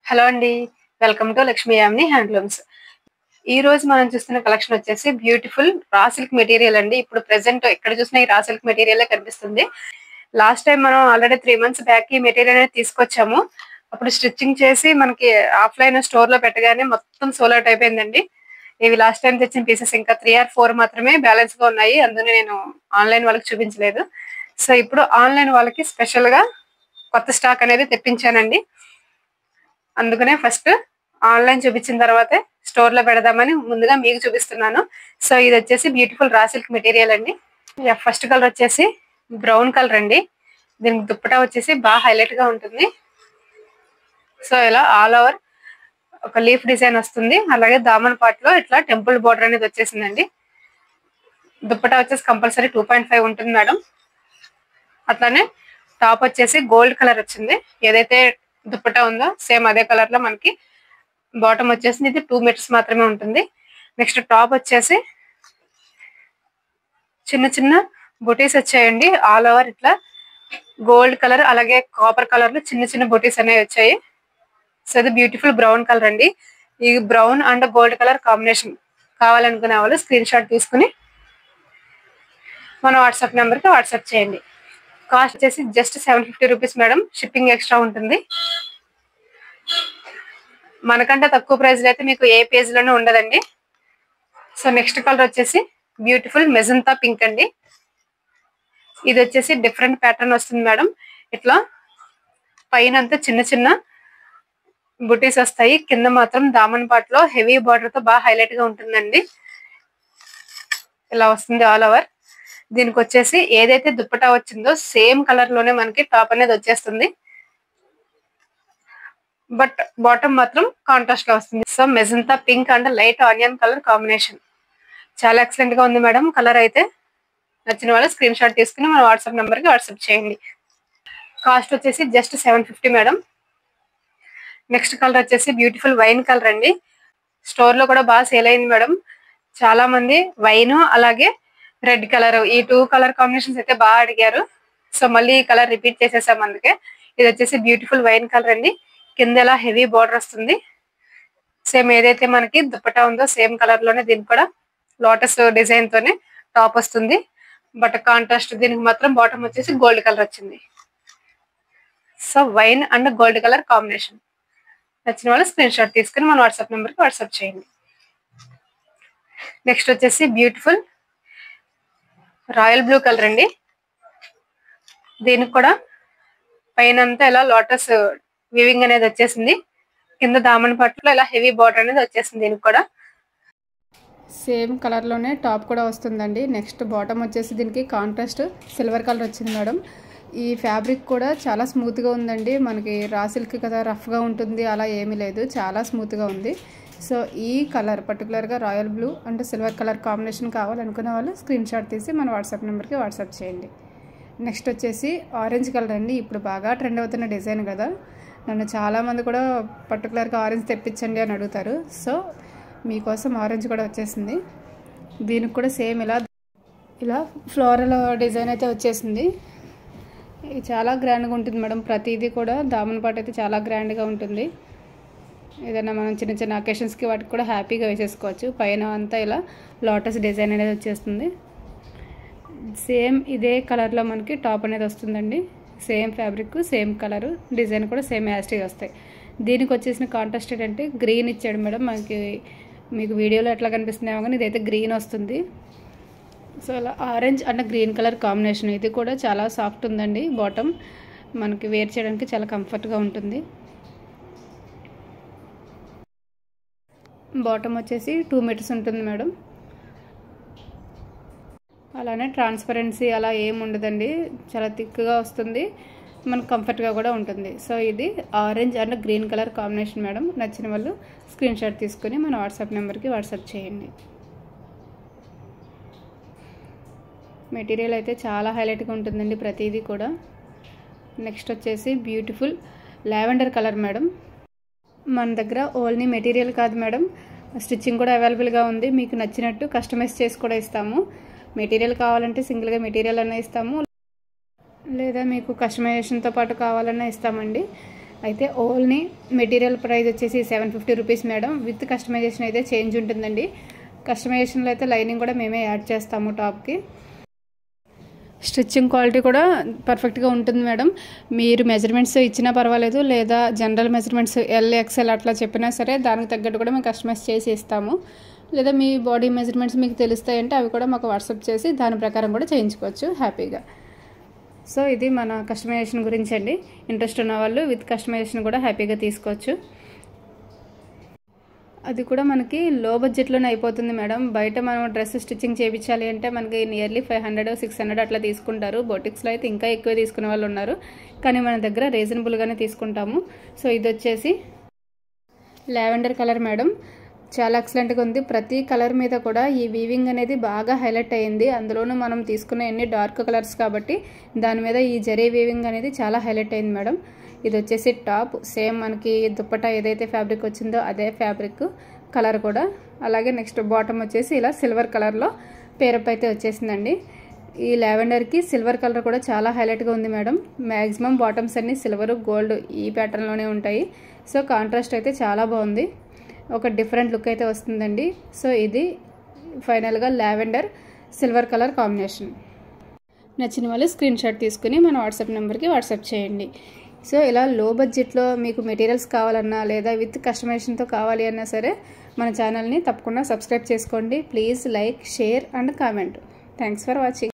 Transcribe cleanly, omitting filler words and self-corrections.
Hello అండి. Welcome to Lakshmi Yamini handlooms. ఈ రోజు మనం చూస్తున్న కలెక్షన్ వచ్చేసి బ్యూటిఫుల్ రా సిల్క్ మెటీరియల్ అండి. ఇప్పుడు ప్రెజెంట్ ఎక్కడ చూసినా ఈ రా సిల్క్ మెటీరియలే కనిపిస్తుంది. లాస్ట్ టైం మనం ఆల్రెడీ 3 మంత్స్ బ్యాక్ ఈ మెటీరియల్ అనేది తీసుకొచ్చాము. అప్పుడు స్టిచ్చింగ్ చేసి మనకి ఆఫ్‌లైన్ స్టోర్‌లో పెట్టగానే మొత్తం సోల్డ్ ఔట్ అయిపోయిందండి. ఇవి లాస్ట్ టైం తెచ్చిన పీసెస్ ఇంకా 3 ఆర్ 4 మాత్రమే బ్యాలెన్స్‌గా ఉన్నాయి. అందుకని నేను ఆన్‌లైన్ వాళ్ళకి చూపించలేదు. సో, ఇప్పుడు ఆన్‌లైన్ వాళ్ళకి స్పెషల్‌గా కొత్త స్టాక్ అనేది తెప్పించానండి. అందుకనే ఫస్ట్ ఆన్‌లైన్ చూపించిన తర్వాతే స్టోర్‌లో పెడదామని ముందుగా మీకు చూపిస్తున్నాను. సో, ఇదొచ్చేసి బ్యూటిఫుల్ రా సిల్క్ మెటీరియల్ అండి. ఫస్ట్ కలర్ వచ్చేసి బ్రౌన్ కలర్ అండి. దీనికి దుప్పట్టా వచ్చేసి బాగా హైలైట్‌గా ఉంటుంది. సో, ఇలా ఆల్ ఓవర్ ఒక లీఫ్ డిజైన్ వస్తుంది. అలాగే దామన్ పార్ట్‌లో ఇట్లా టెంపుల్ బోర్డర్ అనేది వచ్చేసిందండి. దుప్పట్టా వచ్చేసి కంపల్సరీ 2.5 ఉంటుంది మేడం. అట్లానే టాప్ వచ్చేసి గోల్డ్ కలర్ వచ్చింది. ఏదైతే దుప్పట్టా ఉందో సేమ్ అదే కలర్ లో మనకి బాటమ్ వచ్చేసి ఇది 2 మీటర్స్ మాత్రమే ఉంటుంది. నెక్స్ట్ టాప్ వచ్చేసి చిన్న చిన్న బుటీస్ వచ్చాయండి. ఆల్ ఓవర్ ఇట్లా గోల్డ్ కలర్ అలాగే కాపర్ కలర్ లో చిన్న చిన్న బుటీస్ అనేవి వచ్చాయి. సో ఇది బ్యూటిఫుల్ బ్రౌన్ కలర్ అండి. ఈ brown and gold colour combination కావాలనుకునే వాళ్ళు స్క్రీన్ షాట్ తీసుకుని మన వాట్సాప్ నెంబర్ కి వాట్సాప్ చేయండి. కాస్ట్ వచ్చేసి just 750 rupees madam. Shipping extra ఉంటుంది. మనకంటే తక్కువ ప్రైస్ లో అయితే మీకు ఏ పేజ్ లోనే ఉండదండి. సో నెక్స్ట్ కలర్ వచ్చేసి బ్యూటిఫుల్ మెజంతా పింక్ అండి. ఇది వచ్చేసి డిఫరెంట్ ప్యాటర్న్ వస్తుంది మేడం. ఇట్లా పైన అంతా చిన్న చిన్న బుటీస్ వస్తాయి. కింద మాత్రం దామన్ పార్ట్ లో హెవీ బార్డర్ తో బాగా హైలైట్ గా ఉంటుందండి. ఇలా వస్తుంది ఆల్ ఓవర్. దీనికి వచ్చేసి ఏదైతే దుప్పటా వచ్చిందో సేమ్ కలర్ లోనే మనకి టాప్ అనేది వచ్చేస్తుంది. బట్ బాటమ్ మాత్రం కాంట్రాస్ట్ లో వస్తుంది. So magenta pink and light onion colour combination చాలా ఎక్సలెంట్ గా ఉంది మేడం. కలర్ అయితే నచ్చిన వాళ్ళు స్క్రీన్ షాట్ తీసుకుని మన వాట్సాప్ నెంబర్ కి వాట్సాప్ చేయండి. కాస్ట్ వచ్చేసి జస్ట్ 750 మేడం. నెక్స్ట్ కలర్ వచ్చేసి బ్యూటిఫుల్ వైన్ కలర్ అండి. స్టోర్ లో కూడా బాగా సేల్ అయింది మేడం. చాలా మంది వైన్ అలాగే రెడ్ కలర్ ఈ 2 కలర్ కాంబినేషన్స్ అయితే బాగా అడిగారు. సో మళ్ళీ ఈ కలర్ రిపీట్ చేసేసాం అందుకే. ఇది వచ్చేసి బ్యూటిఫుల్ వైన్ కలర్ అండి. కింద ఇలా హెవీ బార్డర్ వస్తుంది. సేమ్ ఏదైతే మనకి దుప్పటా ఉందో సేమ్ కలర్ లోనే దీనికి కూడా లోటస్ డిజైన్ తోనే టాప్ వస్తుంది. బట్ కాంట్రాస్ట్ దీనికి మాత్రం బాటమ్ వచ్చేసి గోల్డ్ కలర్ వచ్చింది. So wine and gold colour combination నచ్చిన వాళ్ళు స్క్రీన్ షాట్ తీసుకుని మన వాట్సాప్ నెంబర్ కి వాట్సాప్ చేయండి. నెక్స్ట్ వచ్చేసి బ్యూటిఫుల్ రాయల్ బ్లూ కలర్ అండి. దీనికి కూడా పైన అంతా ఇలా లోటస్ వీవింగ్ అనేది వచ్చేసింది. కింద దామన్ పట్టులో ఇలా హెవీ బార్డర్ అనేది వచ్చేసింది. దీనికి కూడా సేమ్ కలర్ లోనే టాప్ కూడా వస్తుందండి. నెక్స్ట్ బాటమ్ వచ్చేసి దీనికి కాంట్రాస్ట్ సిల్వర్ కలర్ వచ్చింది మేడం. ఈ ఫ్యాబ్రిక్ కూడా చాలా స్మూత్ గా ఉందండి. మనకి రా సిల్క్ కదా రఫ్ గా ఉంటుంది అలా ఏమీ లేదు. చాలా స్మూత్ గా ఉంది. సో ఈ కలర్ పర్టికులర్ గా royal blue and silver colour combination కావాలనుకునే వాళ్ళు స్క్రీన్ షాట్ తీసి మన వాట్సాప్ నెంబర్కి వాట్సాప్ చేయండి. నెక్స్ట్ వచ్చేసి ఆరెంజ్ కలర్ అండి. ఇప్పుడు బాగా ట్రెండ్ అవుతున్న డిజైన్ కదా. నన్ను చాలామంది కూడా పర్టికులర్గా ఆరెంజ్ తెప్పించండి అని అడుగుతారు. సో మీకోసం ఆరెంజ్ కూడా వచ్చేసింది. దీనికి కూడా సేమ్ ఇలా ఫ్లోరల్ డిజైన్ అయితే వచ్చేసింది. ఇది చాలా గ్రాండ్గా ఉంటుంది మేడం. ప్రతిదీ కూడా దామన్ పాట్ అయితే చాలా గ్రాండ్గా ఉంటుంది. ఏదైనా మనం చిన్న చిన్న అకేషన్స్కి వాటికి కూడా హ్యాపీగా వేసేసుకోవచ్చు. పైన అంతా ఇలా లోటస్ డిజైన్ అనేది వచ్చేస్తుంది. సేమ్ ఇదే కలర్లో మనకి టాప్ అనేది వస్తుందండి. Same fabric same colour design కూడా సేమ్ యాస్టీజ్ వస్తాయి. దీనికి వచ్చేసిన కాంట్రాస్ట్ ఏంటంటే గ్రీన్ ఇచ్చాడు మేడం. మీకు వీడియోలో ఎట్లా కనిపిస్తున్నాయో కానీ ఇదైతే గ్రీన్ వస్తుంది. సో అలా orange and green colour combination. ఇది కూడా చాలా సాఫ్ట్ ఉందండి. బాటమ్ మనకి వేర్ చేయడానికి చాలా కంఫర్ట్గా ఉంటుంది. బాటమ్ వచ్చేసి 2 మీటర్స్ ఉంటుంది మేడం. అలానే ట్రాన్స్పరెన్సీ అలా ఏమి ఉండదండి. చాలా థిక్గా వస్తుంది. మనకు కంఫర్ట్గా కూడా ఉంటుంది. సో ఇది orange and green colour combination madam. నచ్చిన వాళ్ళు స్క్రీన్ షాట్ తీసుకుని మన వాట్సాప్ నెంబర్కి వాట్సాప్ చేయండి. మెటీరియల్ అయితే చాలా హైలైట్గా ఉంటుందండి ప్రతిదీ కూడా. నెక్స్ట్ వచ్చేసి బ్యూటిఫుల్ లావెండర్ కలర్ మేడం. మన దగ్గర ఓన్లీ మెటీరియల్ కాదు మేడం, స్టిచ్చింగ్ కూడా అవైలబుల్గా ఉంది. మీకు నచ్చినట్టు కస్టమైజ్ చేసి కూడా ఇస్తాము. మెటీరియల్ కావాలంటే సింగిల్గా మెటీరియల్ అన్నా ఇస్తాము, లేదా మీకు కస్టమైజేషన్తో పాటు కావాలన్నా ఇస్తామండి. అయితే ఓన్లీ మెటీరియల్ ప్రైస్ వచ్చేసి 750 రూపీస్ మేడం. విత్ కస్టమైజేషన్ అయితే చేంజ్ ఉంటుందండి. కస్టమైజేషన్లో అయితే లైనింగ్ కూడా మేమే యాడ్ చేస్తాము టాప్కి. స్టిచ్చింగ్ క్వాలిటీ కూడా పర్ఫెక్ట్గా ఉంటుంది మేడం. మీరు మెజర్మెంట్స్ ఇచ్చినా పర్వాలేదు, లేదా జనరల్ మెజర్మెంట్స్ LXL అట్లా చెప్పినా సరే దానికి తగ్గట్టు కూడా మేము కస్టమైజ్ చేసి ఇస్తాము. లేదా మీ బాడీ మెజర్మెంట్స్ మీకు తెలుస్తాయంటే అవి కూడా మాకు వాట్సాప్ చేసి దాని ప్రకారం కూడా చేయించుకోవచ్చు హ్యాపీగా. సో ఇది మన కస్టమైజేషన్ గురించి అండి. ఇంట్రెస్ట్ ఉన్న వాళ్ళు విత్ కస్టమైజేషన్ కూడా హ్యాపీగా తీసుకోవచ్చు. అది కూడా మనకి లో బడ్జెట్లోనే అయిపోతుంది మేడం. బయట మనం డ్రెస్ స్టిచ్చింగ్ చేయించాలి అంటే మనకి నియర్లీ 500-600 అట్లా తీసుకుంటారు. బొటిక్స్లో అయితే ఇంకా ఎక్కువ తీసుకునే వాళ్ళు ఉన్నారు, కానీ మన దగ్గర రీజనబుల్గానే తీసుకుంటాము. సో ఇది వచ్చేసి లావెండర్ కలర్ మేడం. చాలా ఎక్సలెంట్గా ఉంది. ప్రతి కలర్ మీద కూడా ఈ వీవింగ్ అనేది బాగా హైలైట్ అయ్యింది. అందులోనూ మనం తీసుకున్న ఎన్ని డార్క్ కలర్స్ కాబట్టి దాని మీద ఈ జరీ వీవింగ్ అనేది చాలా హైలైట్ అయింది మేడం. ఇది వచ్చేసి టాప్. సేమ్ మనకి దుప్పటా ఏదైతే ఫ్యాబ్రిక్ వచ్చిందో అదే ఫ్యాబ్రిక్ కలర్ కూడా. అలాగే నెక్స్ట్ బాటమ్ వచ్చేసి ఇలా సిల్వర్ కలర్లో పేరప్ అయితే వచ్చేసిందండి. ఈ లావెండర్కి సిల్వర్ కలర్ కూడా చాలా హైలైట్గా ఉంది మేడం. మ్యాక్సిమం బాటమ్స్ అన్నీ సిల్వర్ గోల్డ్ ఈ ప్యాటర్న్లోనే ఉంటాయి. సో కాంట్రాస్ట్ అయితే చాలా బాగుంది. ఒక డిఫరెంట్ లుక్ అయితే వస్తుందండి. సో ఇది ఫైనల్గా లావెండర్ సిల్వర్ కలర్ కాంబినేషన్. నచ్చిన వాళ్ళు స్క్రీన్ షాట్ తీసుకుని మన వాట్సాప్ నెంబర్కి వాట్సాప్ చేయండి. సో ఇలా లో బడ్జెట్లో మీకు మెటీరియల్స్ కావాలన్నా లేదా విత్ కస్టమైజేషన్తో కావాలి అన్నా సరే మన ఛానల్ని తప్పకుండా సబ్స్క్రైబ్ చేసుకోండి. Please like, share and comment. Thanks for watching.